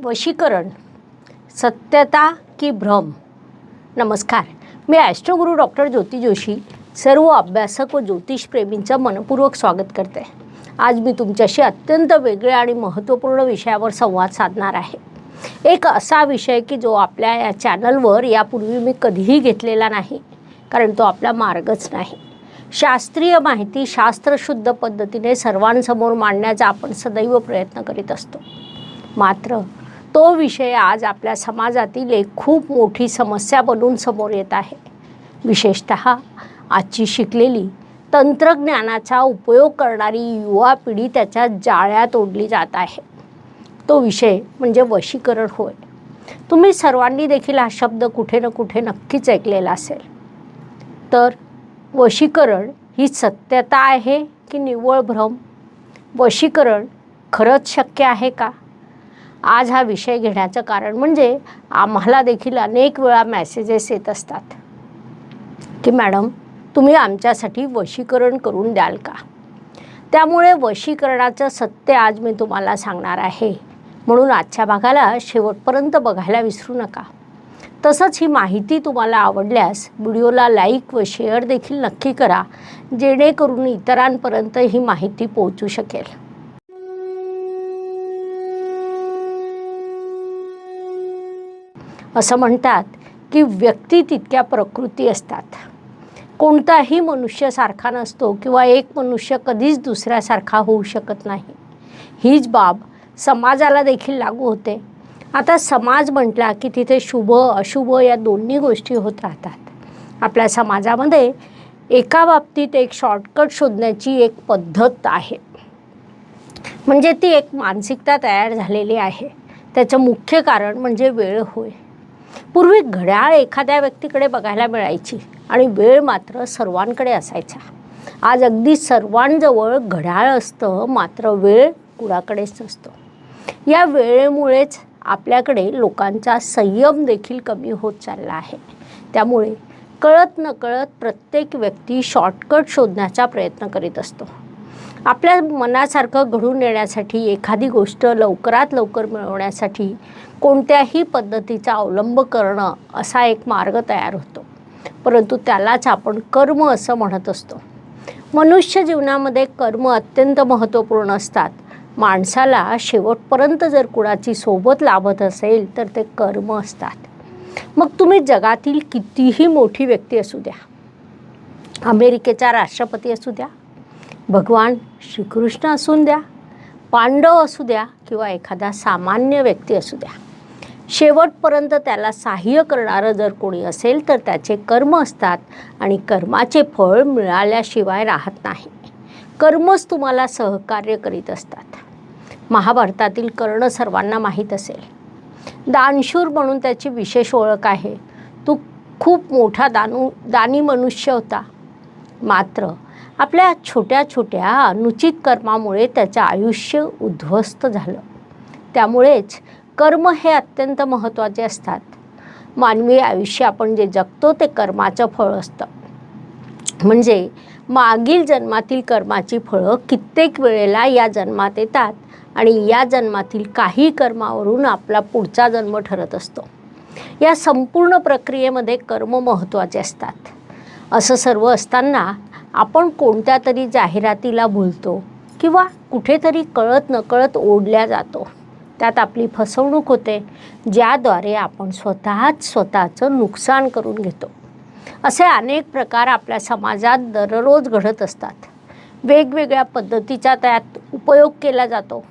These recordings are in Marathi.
वशीकरण, सत्यता की भ्रम. नमस्कार, मी ॲस्ट्रोगुरू डॉक्टर ज्योती जोशी सर्व अभ्यासक व ज्योतिषप्रेमींचं मनपूर्वक स्वागत करते. आज मी तुमच्याशी अत्यंत वेगळ्या आणि महत्त्वपूर्ण विषयावर संवाद साधणार आहे. एक असा विषय की जो आपल्या या चॅनलवर यापूर्वी मी कधीही घेतलेला नाही, कारण तो आपला मार्गच नाही. शास्त्रीय माहिती शास्त्रशुद्ध पद्धतीने सर्वांसमोर मांडण्याचा आपण सदैव प्रयत्न करीत असतो. मात्र तो विषय आज आपल्या समाजातील एक खूप मोठी समस्या बनून समोर येत आहे. विशेषतः आजची शिकलेली तंत्रज्ञानाचा उपयोग करणारी युवा पिढी त्याच्या जाळ्यात ओढली जात आहे. तो विषय म्हणजे वशीकरण होय. तुम्ही सर्वांनी देखील हा शब्द कुठे ना कुठे नक्कीच ऐकलेला असेल. तर वशीकरण ही सत्यता आहे की निव्वळ भ्रम? वशीकरण खरंच शक्य आहे का? आज हा विषय घेण्याचं कारण म्हणजे आम्हाला देखील अनेक वेळा मेसेजेस येत असतात की मॅडम तुम्ही आमच्यासाठी वशीकरण करून द्याल का? त्यामुळे वशीकरणाचं सत्य आज मी तुम्हाला सांगणार आहे. म्हणून आजच्या भागाला शेवटपर्यंत बघायला विसरू नका. तसंच ही माहिती तुम्हाला आवडल्यास व्हिडिओला लाईक व शेअर देखील नक्की करा, जेणेकरून इतरांपर्यंत ही माहिती पोहोचू शकेल. असं म्हणतात की व्यक्ती तितक्या प्रकृती असतात. कोणताही मनुष्य सारखा नसतो किंवा एक मनुष्य कधीच दुसऱ्यासारखा होऊ शकत नाही. हीच बाब समाजाला देखील लागू होते. आता समाज म्हटला की तिथे शुभ अशुभ या दोन्ही गोष्टी होत राहतात. आपल्या समाजामध्ये एका बाबतीत एक शॉर्टकट शोधण्याची एक पद्धत आहे, म्हणजे ती एक मानसिकता तयार झालेली आहे. त्याचं मुख्य कारण म्हणजे वेळ होय. पूर्वी घड्याळ एखाद्या व्यक्तीकडे बघायला मिळायची आणि वेळ मात्र सर्वांकडे असायचा. आज अगदी सर्वांजवळ घड्याळ असतं, मात्र वेळ कुणाकडेच नसतो. या वेळेमुळेच आपल्याकडे लोकांचा संयम देखील कमी होत चालला आहे. त्यामुळे कळत नकळत प्रत्येक व्यक्ती शॉर्टकट शोधण्याचा प्रयत्न करीत असतो. आपल्या मनासारखं घडून येण्यासाठी, एखादी गोष्ट लवकरात लवकर मिळवण्यासाठी कोणत्याही पद्धतीचा अवलंब करणं असा एक मार्ग तयार होतो. परंतु त्यालाच आपण कर्म असं म्हणत असतो. मनुष्य जीवनामध्ये कर्म अत्यंत महत्त्वपूर्ण असतात. माणसाला शेवटपर्यंत जर कुणाची सोबत लाभत असेल तर ते कर्म असतात. मग तुम्ही जगातील कितीही मोठी व्यक्ती असू द्या, अमेरिकेचा राष्ट्रपती असू द्या, भगवान श्रीकृष्ण असून द्या, पांडव असू द्या किंवा एखादा सामान्य व्यक्ती असू द्या, शेवटपर्यंत त्याला सहाय्य करणारं जर कोणी असेल तर त्याचे कर्म असतात आणि कर्माचे फळ मिळाल्याशिवाय राहत नाही. कर्मच तुम्हाला सहकार्य करीत असतात. महाभारतातील कर्ण सर्वांना माहीत असेल. दानशूर म्हणून त्याची विशेष ओळख आहे. तो खूप मोठा दानी मनुष्य होता. मात्र आपल्या छोट्या छोट्या अनुचित कर्मामुळे त्याचं आयुष्य उद्ध्वस्त झालं. त्यामुळेच कर्म हे अत्यंत महत्त्वाचे असतात. मानवी आयुष्य आपण जे जगतो ते कर्माचं फळ असतं. म्हणजे मागील जन्मातील कर्माची फळं कित्येक वेळेला या जन्मात येतात आणि या जन्मातील काही कर्मावरून आपला पुढचा जन्म ठरत असतो. या संपूर्ण प्रक्रियेमध्ये कर्म महत्त्वाचे असतात. असं सर्व असताना आपण कोणत्या तरी जाहिरातीला भुलतो किंवा कुठेतरी कळत नकळत ओढल्या जातो. त्यात आपली फसवणूक होते, ज्याद्वारे आपण स्वतःचं नुकसान करून घेतो. असे अनेक प्रकार आपल्या समाजात दररोज घडत असतात. वेगवेगळ्या पद्धतीचा त्यात उपयोग केला जातो.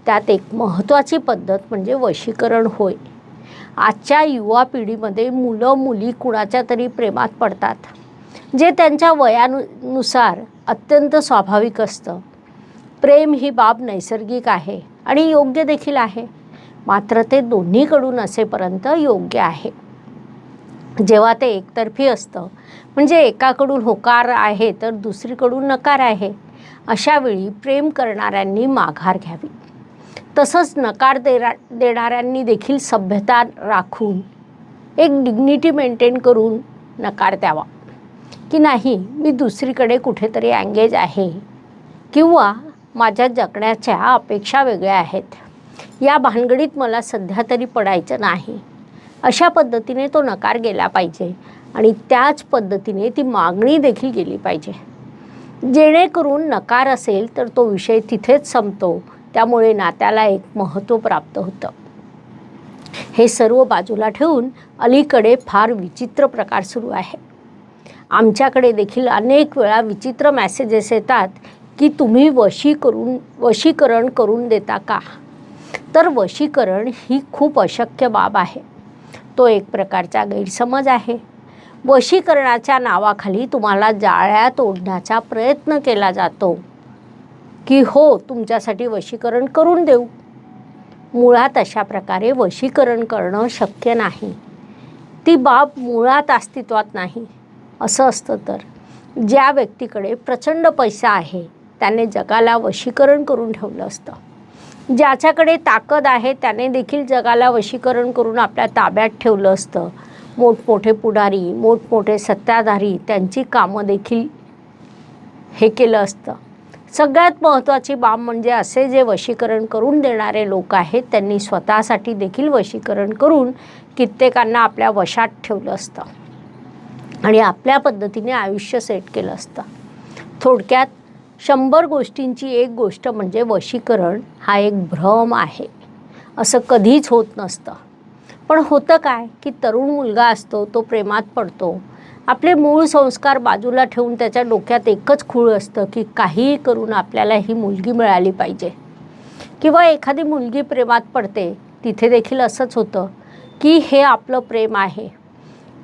त्यात एक महत्त्वाची पद्धत म्हणजे वशीकरण होय. आजच्या युवा पिढीमध्ये मुलं मुली कुणाच्या तरी प्रेमात पडतात, जे त्यांच्या वयानुसार अत्यंत स्वाभाविक असतं. प्रेम ही बाब नैसर्गिक आहे आणि योग्य देखील आहे. मात्र ते दोन्हीकडून असेपर्यंत योग्य आहे. जेव्हा ते एकतर्फी असतं, म्हणजे एकाकडून होकार आहे तर दुसरीकडून नकार आहे, अशा वेळी प्रेम करणाऱ्यांनी माघार घ्यावी. तसंच नकार देणाऱ्यांनी देखील सभ्यता राखून एक डिग्निटी मेंटेन करून नकार द्यावा की नाही, मी दुसरीकडे कुठेतरी एंगेज आहे किंवा माझ्या जगण्याच्या अपेक्षा वेगळ्या आहेत. या भानगडीत मला सध्या तरी पडायचं नाही, अशा पद्धतीने तो नकार गेला पाहिजे आणि त्याच पद्धतीने ती मागणी देखील गेली पाहिजे, जेणेकरून नकार असेल तर तो विषय तिथेच संपतो. त्यामुळे नात्याला एक महत्त्व प्राप्त होतं. हे सर्व बाजूला ठेवून अलीकडे फार विचित्र प्रकार सुरू आहे. आमच्याकडे देखील अनेक वेळा विचित्र मेसेजेस येतात की तुम्ही वशीकरण करून देता का? तर वशीकरण ही खूप अशक्य बाब आहे. तो एक प्रकारचा गैरसमज आहे. वशीकरणाच्या नावाखाली तुम्हाला जाळ्यात ओढण्याचा प्रयत्न केला जातो की हो, तुमच्यासाठी वशीकरण करून देऊ. मुळात अशा प्रकारे वशीकरण करणं शक्य नाही. ती बाब मुळात अस्तित्वात नाही. असं असतं तर ज्या व्यक्तीकडे प्रचंड पैसा आहे त्याने जगाला वशीकरण करून ठेवलं असतं. ज्याच्याकडे ताकद आहे त्याने देखील जगाला वशीकरण करून आपल्या ताब्यात ठेवलं असतं. मोठमोठे पुढारी, मोठमोठे सत्ताधारी त्यांची कामं देखील हे केलं असतं. सगळ्यात महत्त्वाची बाब म्हणजे असे जे वशीकरण करून देणारे लोक आहेत त्यांनी स्वतःसाठी देखील वशीकरण करून कित्येकांना आपल्या वशात ठेवलं असतं आणि आपल्या पद्धतीने आयुष्य सेट केलं असतं. थोडक्यात 100 गोष्टींची एक गोष्ट म्हणजे वशीकरण हा एक भ्रम आहे. असं कधीच होत नसतं. पण होतं काय की तरुण मुलगा असतो, तो प्रेमात पडतो. आपले मूळ संस्कार बाजूला ठेवून त्याच्या डोक्यात एकच खूळ असतं की काहीही करून आपल्याला ही मुलगी मिळाली पाहिजे. किंवा एखादी मुलगी प्रेमात पडते, तिथे देखील असंच होतं की हे आपलं प्रेम आहे,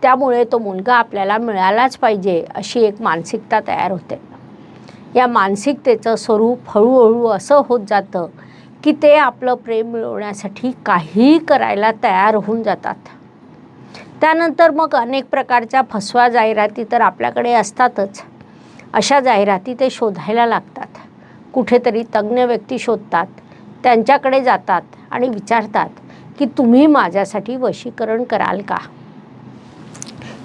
त्यामुळे तो मुलगा आपल्याला मिळालाच पाहिजे, अशी एक मानसिकता तयार होते. या मानसिकतेचं स्वरूप हळूहळू असं होत जातं की ते आपलं प्रेम मिळवण्यासाठी काहीही करायला तयार होऊन जातात. त्यानंतर मग अनेक प्रकारच्या फसव्या जाहिराती तर आपल्याकडे असतातच. अशा जाहिराती ते शोधायला लागतात. कुठेतरी तज्ज्ञ व्यक्ती शोधतात, त्यांच्याकडे जातात आणि विचारतात की तुम्ही माझ्यासाठी वशीकरण कराल का?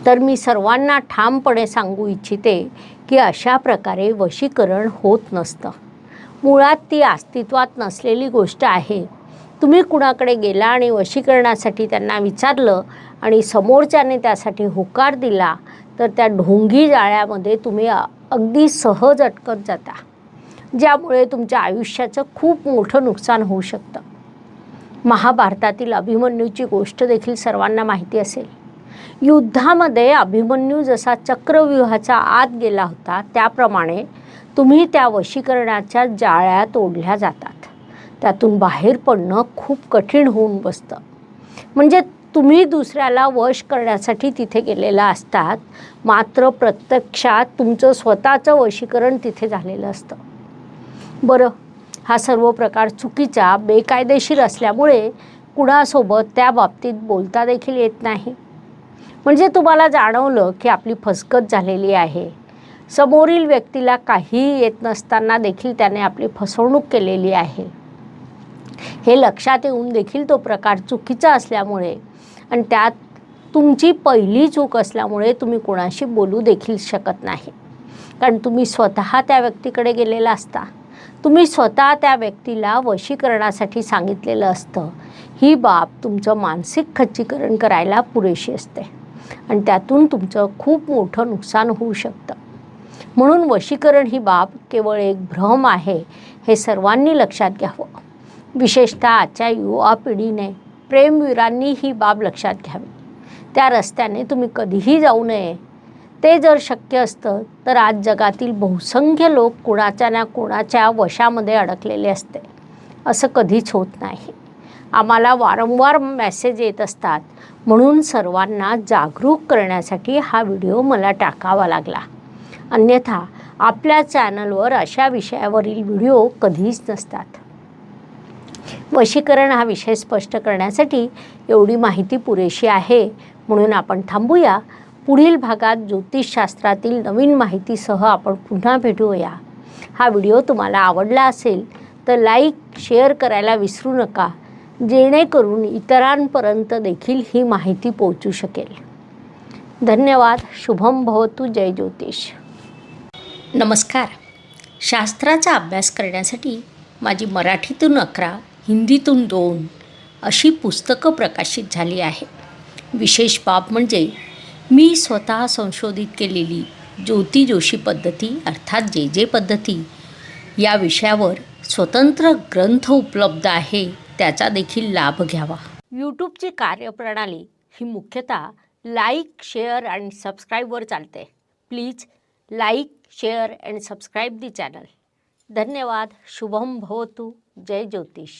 तर मी सर्वांना ठामपणे सांगू इच्छिते की अशा प्रकारे वशीकरण होत नसतं. मुळात ती अस्तित्वात नसलेली गोष्ट आहे. तुम्ही कुणाकडे गेला आणि वशीकरणासाठी त्यांना विचारलं आणि समोरच्याने त्यासाठी होकार दिला तर त्या ढोंगी जाळ्यामध्ये तुम्ही अगदी सहज अटकत जाता, ज्यामुळे तुमच्या आयुष्याचं खूप मोठं नुकसान होऊ शकतं. महाभारतातील अभिमन्यूची गोष्ट देखील सर्वांना माहिती असेल. युद्धामध्ये अभिमन्यू जसा चक्रव्यूहाच्या आत गेला होता त्याप्रमाणे तुम्ही त्या वशीकरणाच्या जाळ्यात ओढल्या जातात. त्यातून बाहेर पडणं खूप कठीण होऊन बसतं. म्हणजे तुम्ही दुसऱ्याला वश करण्यासाठी तिथे गेलेला असतात, मात्र प्रत्यक्षात तुमचं स्वतःचं वशीकरण तिथे झालेलं असतं. बरं, हा सर्व प्रकार चुकीचा, बेकायदेशीर असल्यामुळे कुणासोबत त्या बाबतीत बोलता देखील येत नाही. म्हणजे तुम्हाला जाणवलं की आपली फसगत झालेली आहे. समोरील व्यक्तीला काहीही येत नसताना देखील त्याने आपली फसवणूक केलेली आहे, हे लक्षात येऊन देखील तो प्रकार चुकीचा असल्यामुळे आणि त्यात तुमची पहिली चूक असल्यामुळे तुम्ही कोणाशी बोलू देखील शकत नाही. कारण तुम्ही स्वतः त्या व्यक्तीकडे गेलेला असता. तुम्ही स्वतः त्या व्यक्तीला वशीकरणासाठी सांगितलेलं असतं. ही बाब तुमचं मानसिक खच्चीकरण करायला पुरेशी असते आणि त्यातून तुमचं खूप मोठं नुकसान होऊ शकतं. म्हणून वशीकरण ही बाब केवळ एक भ्रम आहे, हे सर्वांनी लक्षात घ्यावं. विशेषतः आजच्या युवा पिढीने, प्रेमवीरांनी ही बाब लक्षात घ्यावी. त्या रस्त्याने तुम्ही कधीही जाऊ नये. ते जर शक्य असतं तर आज जगातील बहुसंख्य लोक कोणाच्या ना कोणाच्या वशामध्ये अडकलेले असते. असं कधीच होत नाही. आम्हाला वारंवार मेसेज येत असतात, म्हणून सर्वांना जागरूक करण्यासाठी हा व्हिडिओ मला टाकावा लागला. अन्यथा आपल्या चॅनलवर अशा विषयावरील व्हिडिओ कधीच नसतात. वशीकरण हा विषय स्पष्ट करण्यासाठी एवढी माहिती पुरेशी आहे, म्हणून आपण थांबूया. पुढील भागात ज्योतिषशास्त्रातील नवीन माहितीसह आपण पुन्हा भेटूया. हा व्हिडिओ तुम्हाला आवडला असेल तर लाईक, शेअर करायला विसरू नका, जेणेकरून इतरांपर्यंत देखील ही माहिती पोहोचू शकेल. धन्यवाद. शुभम भवतु. जय ज्योतिष. नमस्कार. शास्त्राचा अभ्यास करण्यासाठी माझी मराठीतून 11 हिंदीतून 2 अशी पुस्तकं प्रकाशित झाली आहे. विशेष बाब म्हणजे मी स्वतः संशोधित केलेली ज्योती जोशी पद्धती अर्थात जे पद्धती या विषयावर स्वतंत्र ग्रंथ उपलब्ध आहे, त्याचा देखील लाभ घ्यावा. यूट्यूबची कार्यप्रणाली ही मुख्यतः लाईक, शेअर आणि सबस्क्राईबवर चालते. Please like, share and subscribe the channel. धन्यवाद. शुभम भवतु. जय ज्योतिष.